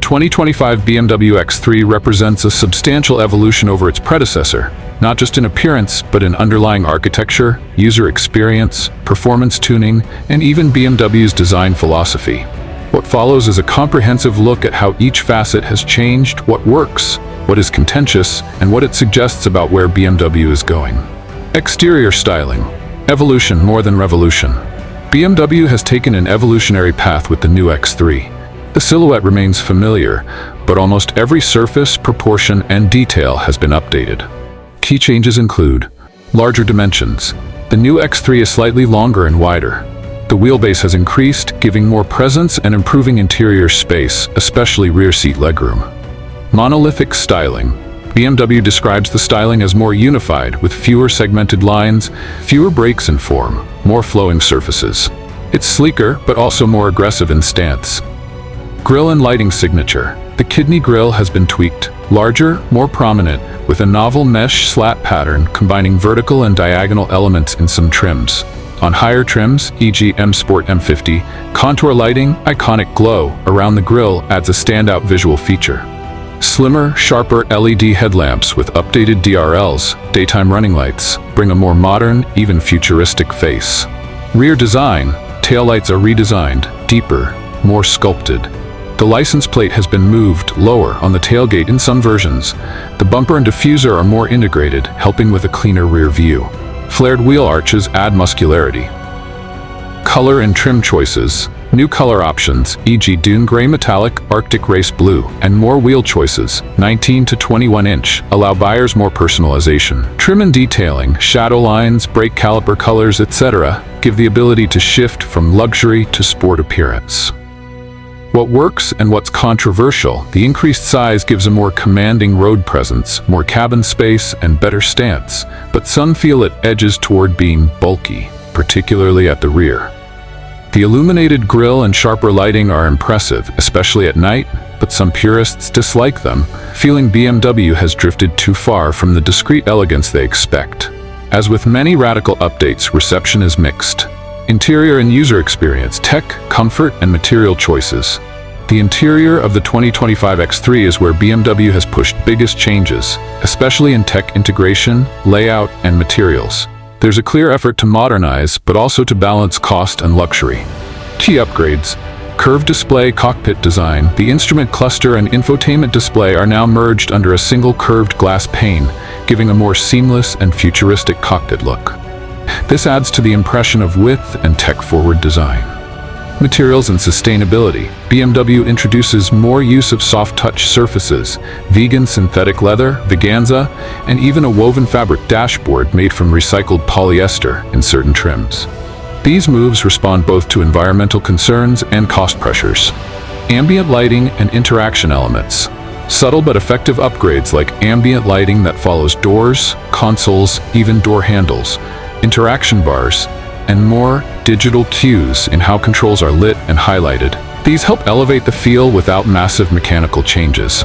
2025 BMW X3 represents a substantial evolution over its predecessor, not just in appearance, but in underlying architecture, user experience, performance tuning, and even BMW's design philosophy. What follows is a comprehensive look at how each facet has changed, what works, what is contentious, and what it suggests about where BMW is going. Exterior styling. Evolution more than revolution. BMW has taken an evolutionary path with the new X3. The silhouette remains familiar, but almost every surface, proportion, and detail has been updated. Key changes include larger dimensions. The new X3 is slightly longer and wider. The wheelbase has increased, giving more presence and improving interior space, especially rear seat legroom. Monolithic styling. BMW describes the styling as more unified, with fewer segmented lines, fewer breaks in form, more flowing surfaces. It's sleeker, but also more aggressive in stance. Grille and lighting signature. The kidney grille has been tweaked, larger, more prominent, with a novel mesh slat pattern combining vertical and diagonal elements in some trims. On higher trims, e.g. M Sport M50, contour lighting, iconic glow around the grille adds a standout visual feature. Slimmer, sharper LED headlamps with updated DRLs, daytime running lights, bring a more modern, even futuristic face. Rear design. Taillights are redesigned, deeper, more sculpted. The license plate has been moved lower on the tailgate in some versions. The bumper and diffuser are more integrated, helping with a cleaner rear view. Flared wheel arches add muscularity. Color and trim choices. New color options, e.g. Dune Gray Metallic, Arctic Race Blue, and more wheel choices, 19 to 21 inch, allow buyers more personalization. Trim and detailing, shadow lines, brake caliper colors, etc. give the ability to shift from luxury to sport appearance. What works and what's controversial, the increased size gives a more commanding road presence, more cabin space, and better stance, but some feel it edges toward being bulky, particularly at the rear. The illuminated grille and sharper lighting are impressive, especially at night, but some purists dislike them, feeling BMW has drifted too far from the discreet elegance they expect. As with many radical updates, reception is mixed. Interior and user experience, tech, comfort, and material choices. The interior of the 2025 X3 is where BMW has pushed biggest changes, especially in tech integration, layout, and materials. There's a clear effort to modernize, but also to balance cost and luxury. Key upgrades. Curved display cockpit design. The instrument cluster and infotainment display are now merged under a single curved glass pane, giving a more seamless and futuristic cockpit look. This adds to the impression of width and tech-forward design. Materials and sustainability. BMW introduces more use of soft-touch surfaces, vegan synthetic leather, Veganza, and even a woven fabric dashboard made from recycled polyester in certain trims. These moves respond both to environmental concerns and cost pressures. Ambient lighting and interaction elements. Subtle but effective upgrades like ambient lighting that follows doors, consoles, even door handles, interaction bars, and more digital cues in how controls are lit and highlighted. These help elevate the feel without massive mechanical changes.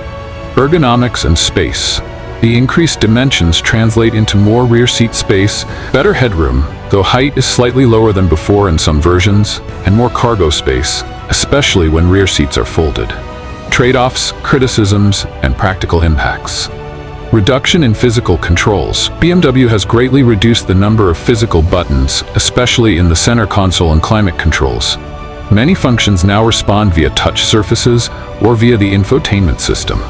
Ergonomics and space. The increased dimensions translate into more rear seat space, better headroom, though height is slightly lower than before in some versions, and more cargo space, especially when rear seats are folded. Trade-offs, criticisms, and practical impacts. Reduction in physical controls. BMW has greatly reduced the number of physical buttons, especially in the center console and climate controls. Many functions now respond via touch surfaces or via the infotainment system.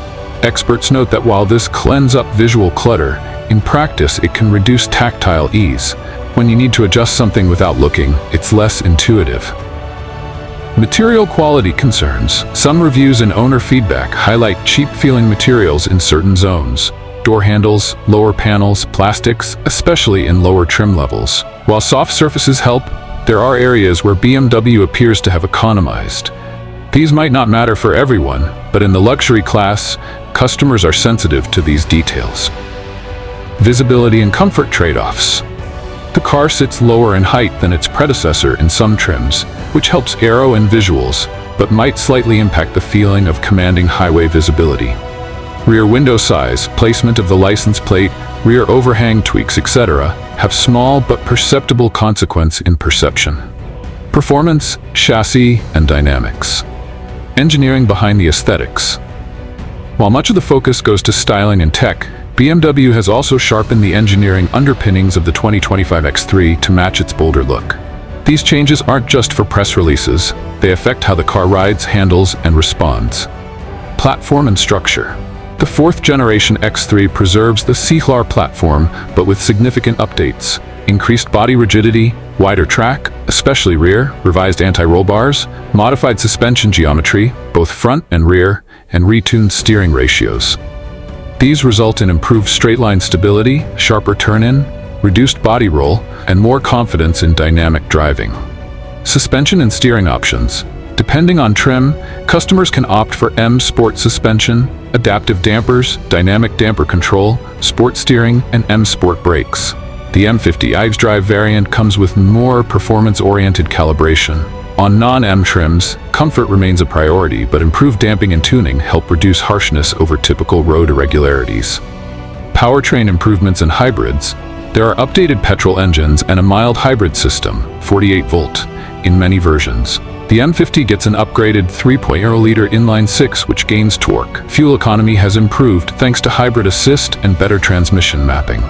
Experts note that while this cleans up visual clutter, in practice it can reduce tactile ease. When you need to adjust something without looking, it's less intuitive. Material quality concerns. Some reviews and owner feedback highlight cheap-feeling materials in certain zones. Door handles, lower panels, plastics, especially in lower trim levels. While soft surfaces help, there are areas where BMW appears to have economized. These might not matter for everyone, but in the luxury class, customers are sensitive to these details. Visibility and comfort trade-offs. The car sits lower in height than its predecessor in some trims, which helps aero and visuals, but might slightly impact the feeling of commanding highway visibility. Rear window size, placement of the license plate, rear overhang tweaks, etc. have small but perceptible consequence in perception. Performance, chassis, and dynamics. engineering behind the aesthetics. While much of the focus goes to styling and tech, BMW has also sharpened the engineering underpinnings of the 2025 X3 to match its bolder look. These changes aren't just for press releases, they affect how the car rides, handles, and responds. Platform and structure. The fourth-generation X3 preserves the C-Class platform, but with significant updates. Increased body rigidity, wider track, especially rear, revised anti-roll bars, modified suspension geometry, both front and rear, and retuned steering ratios. These result in improved straight-line stability, sharper turn-in, reduced body roll, and more confidence in dynamic driving. Suspension and steering options. Depending on trim, customers can opt for M Sport suspension, adaptive dampers, dynamic damper control, sport steering, and M Sport brakes. The M50 X3 variant comes with more performance-oriented calibration. On non-M trims, comfort remains a priority, but improved damping and tuning help reduce harshness over typical road irregularities. Powertrain improvements and hybrids. There are updated petrol engines and a mild hybrid system, 48-volt, in many versions. The M50 gets an upgraded 3.0-liter inline-six, which gains torque. Fuel economy has improved thanks to hybrid assist and better transmission mapping.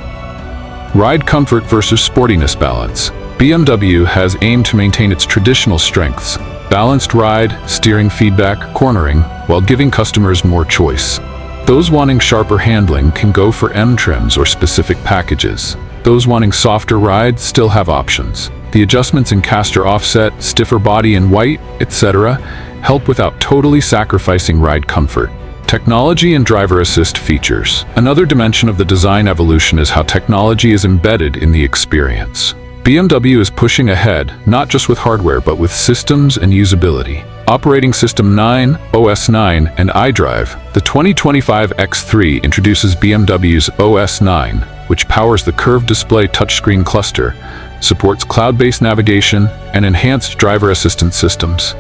Ride comfort versus sportiness balance. BMW has aimed to maintain its traditional strengths, balanced ride, steering feedback, cornering, while giving customers more choice. Those wanting sharper handling can go for M trims or specific packages. Those wanting softer rides still have options. The adjustments in caster offset, stiffer body in white, etc. help without totally sacrificing ride comfort. Technology and driver assist features. Another dimension of the design evolution is how technology is embedded in the experience. BMW is pushing ahead, not just with hardware, but with systems and usability. Operating System 9, OS 9, and iDrive, the 2025 X3 introduces BMW's OS 9, which powers the curved display touchscreen cluster, supports cloud-based navigation, and enhanced driver assistance systems.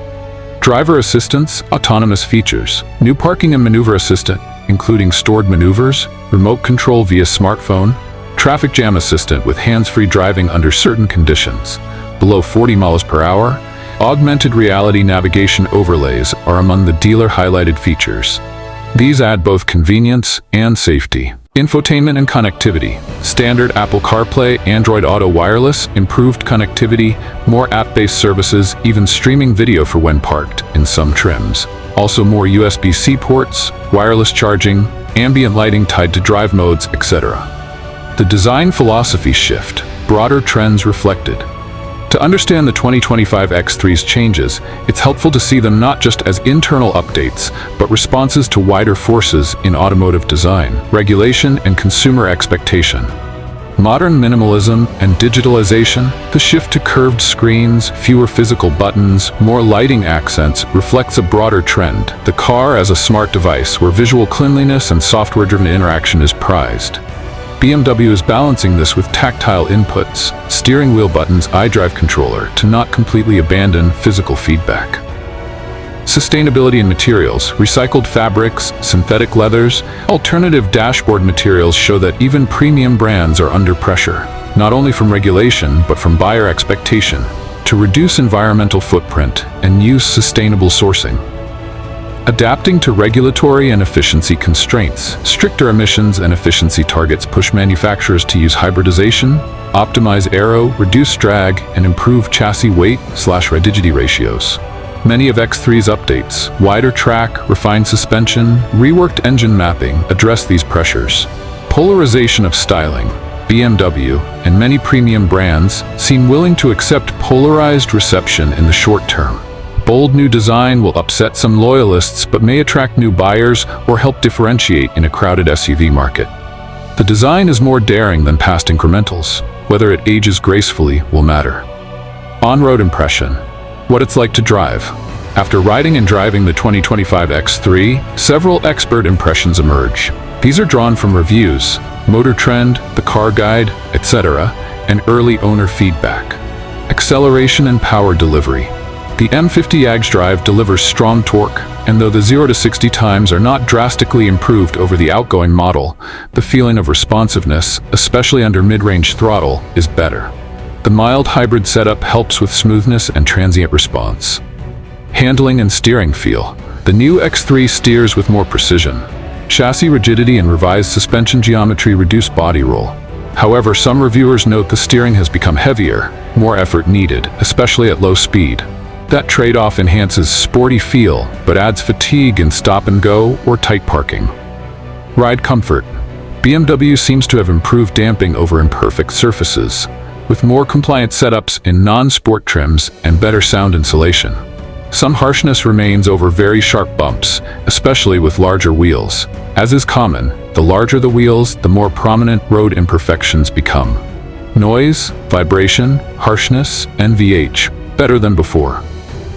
Driver assistance, autonomous features, new parking and maneuver assistant, including stored maneuvers, remote control via smartphone, traffic jam assistant with hands-free driving under certain conditions, below 40 miles per hour, augmented reality navigation overlays are among the dealer-highlighted features. These add both convenience and safety. Infotainment and connectivity. Standard Apple CarPlay, Android Auto Wireless, improved connectivity, more app-based services, even streaming video for when parked in some trims. Also more USB-C ports, wireless charging, ambient lighting tied to drive modes, etc. The design philosophy shift. Broader trends reflected. To understand the 2025 X3's changes, it's helpful to see them not just as internal updates, but responses to wider forces in automotive design, regulation, and consumer expectation. Modern minimalism and digitalization, the shift to curved screens, fewer physical buttons, more lighting accents reflects a broader trend. The car as a smart device where visual cleanliness and software-driven interaction is prized. BMW is balancing this with tactile inputs, steering wheel buttons, iDrive controller, to not completely abandon physical feedback. Sustainability and materials, recycled fabrics, synthetic leathers, alternative dashboard materials show that even premium brands are under pressure, not only from regulation but from buyer expectation, to reduce environmental footprint and use sustainable sourcing. Adapting to regulatory and efficiency constraints. Stricter emissions and efficiency targets push manufacturers to use hybridization, optimize aero, reduce drag, and improve chassis weight/rigidity ratios. Many of X3's updates, wider track, refined suspension, reworked engine mapping, address these pressures. Polarization of styling. BMW and many premium brands seem willing to accept polarized reception in the short term. Bold new design will upset some loyalists but may attract new buyers or help differentiate in a crowded SUV market. The design is more daring than past incrementals. Whether it ages gracefully will matter. On-road impression. What it's like to drive. After riding and driving the 2025 X3, several expert impressions emerge. These are drawn from reviews, Motor Trend, the Car Guide, etc., and early owner feedback. Acceleration and power delivery. The M50 X3 delivers strong torque, and though the 0 to 60 times are not drastically improved over the outgoing model, the feeling of responsiveness, especially under mid-range throttle, is better. The mild hybrid setup helps with smoothness and transient response. Handling and steering feel. The new X3 steers with more precision. Chassis rigidity and revised suspension geometry reduce body roll. However, some reviewers note the steering has become heavier, more effort needed, especially at low speed. That trade-off enhances sporty feel, but adds fatigue in stop-and-go or tight parking. Ride comfort. BMW seems to have improved damping over imperfect surfaces, with more compliant setups in non-sport trims and better sound insulation. Some harshness remains over very sharp bumps, especially with larger wheels. As is common, the larger the wheels, the more prominent road imperfections become. Noise, vibration, harshness, and VH, better than before.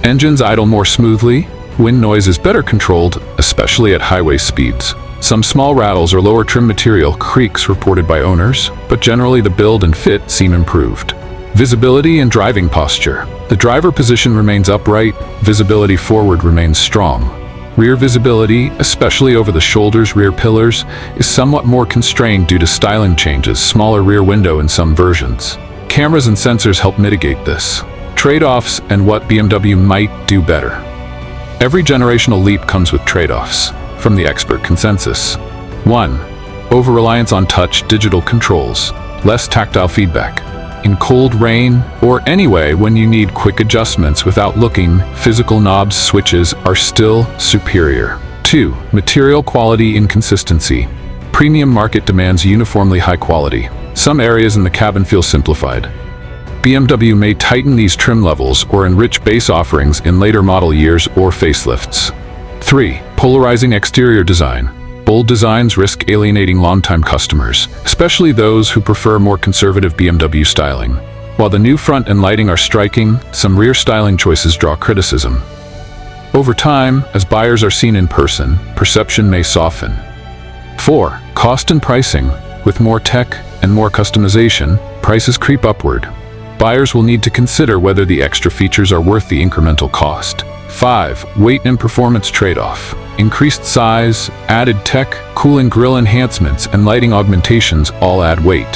Engines idle more smoothly, wind noise is better controlled, especially at highway speeds. Some small rattles or lower trim material creaks reported by owners, but generally the build and fit seem improved. Visibility and driving posture. The driver position remains upright, visibility forward remains strong. Rear visibility, especially over the shoulders, rear pillars, is somewhat more constrained due to styling changes, smaller rear window in some versions. Cameras and sensors help mitigate this. Trade-offs and what BMW might do better. Every generational leap comes with trade-offs, from the expert consensus. 1. Over-reliance on touch digital controls, less tactile feedback. In cold rain, or anyway when you need quick adjustments without looking, physical knobs switches are still superior. 2. Material quality inconsistency. Premium market demands uniformly high quality. Some areas in the cabin feel simplified. BMW may tighten these trim levels or enrich base offerings in later model years or facelifts. 3. Polarizing exterior design. Bold designs risk alienating longtime customers, especially those who prefer more conservative BMW styling. While the new front and lighting are striking, some rear styling choices draw criticism. Over time, as buyers are seen in person, perception may soften. 4. Cost and pricing. With more tech and more customization, prices creep upward. Buyers will need to consider whether the extra features are worth the incremental cost. 5. Weight and performance trade-off. Increased size, added tech, cooling grille enhancements, and lighting augmentations all add weight.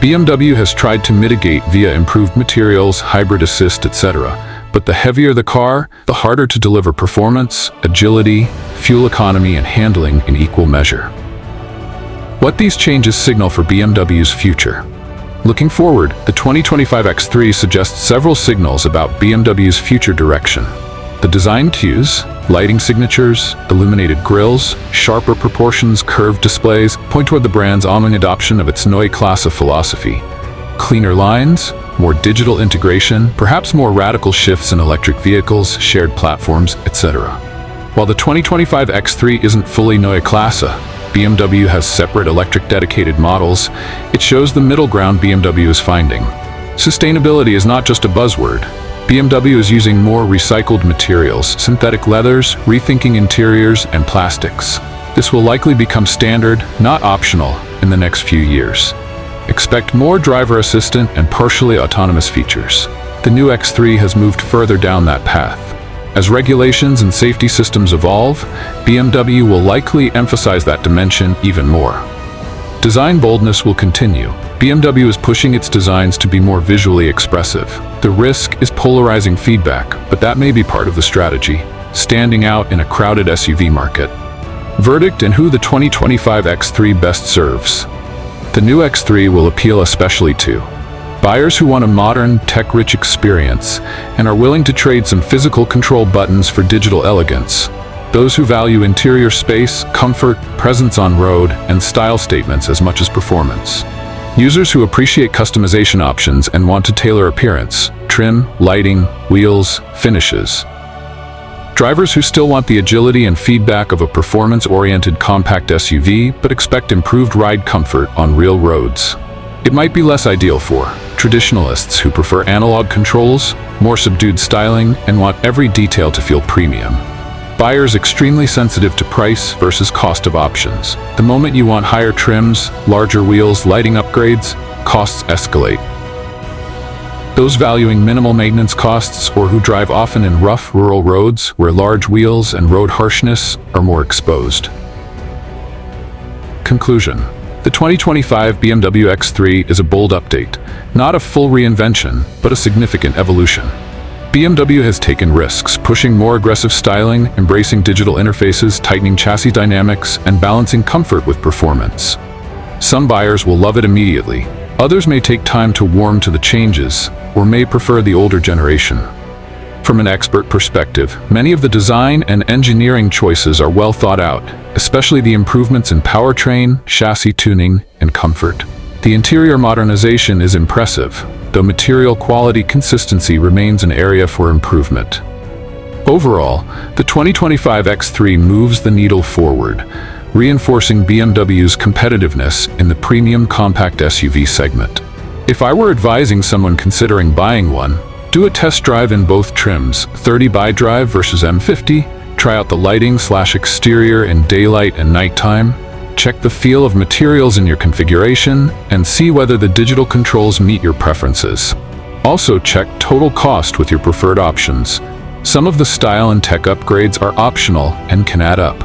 BMW has tried to mitigate via improved materials, hybrid assist, etc. But the heavier the car, the harder to deliver performance, agility, fuel economy, and handling in equal measure. What these changes signal for BMW's future? Looking forward, the 2025 X3 suggests several signals about BMW's future direction. The design cues, lighting signatures, illuminated grilles, sharper proportions, curved displays point toward the brand's ongoing adoption of its Neue Klasse philosophy. Cleaner lines, more digital integration, perhaps more radical shifts in electric vehicles, shared platforms, etc. While the 2025 X3 isn't fully Neue Klasse, BMW has separate electric dedicated models, it shows the middle ground BMW is finding. Sustainability is not just a buzzword. BMW is using more recycled materials, synthetic leathers, rethinking interiors, and plastics. This will likely become standard, not optional, in the next few years. Expect more driver assistant and partially autonomous features. The new X3 has moved further down that path. As regulations and safety systems evolve, BMW will likely emphasize that dimension even more. Design boldness will continue. BMW is pushing its designs to be more visually expressive. The risk is polarizing feedback, but that may be part of the strategy, standing out in a crowded SUV market. Verdict and who the 2025 X3 best serves. The new X3 will appeal especially to buyers who want a modern, tech-rich experience and are willing to trade some physical control buttons for digital elegance. Those who value interior space, comfort, presence on road, and style statements as much as performance. Users who appreciate customization options and want to tailor appearance, trim, lighting, wheels, finishes. Drivers who still want the agility and feedback of a performance-oriented compact SUV but expect improved ride comfort on real roads. It might be less ideal for traditionalists who prefer analog controls, more subdued styling, and want every detail to feel premium. Buyers extremely sensitive to price versus cost of options. The moment you want higher trims, larger wheels, lighting upgrades, costs escalate. Those valuing minimal maintenance costs or who drive often in rough rural roads where large wheels and road harshness are more exposed. Conclusion. The 2025 BMW X3 is a bold update, not a full reinvention, but a significant evolution. BMW has taken risks, pushing more aggressive styling, embracing digital interfaces, tightening chassis dynamics, and balancing comfort with performance. Some buyers will love it immediately. Others may take time to warm to the changes, or may prefer the older generation. From an expert perspective, many of the design and engineering choices are well thought out, especially the improvements in powertrain, chassis tuning, and comfort. The interior modernization is impressive, though material quality consistency remains an area for improvement. Overall, the 2025 X3 moves the needle forward, reinforcing BMW's competitiveness in the premium compact SUV segment. If I were advising someone considering buying one, do a test drive in both trims, 30 by drive versus M50, try out the lighting/exterior in daylight and nighttime, check the feel of materials in your configuration, and see whether the digital controls meet your preferences. Also check total cost with your preferred options. Some of the style and tech upgrades are optional and can add up.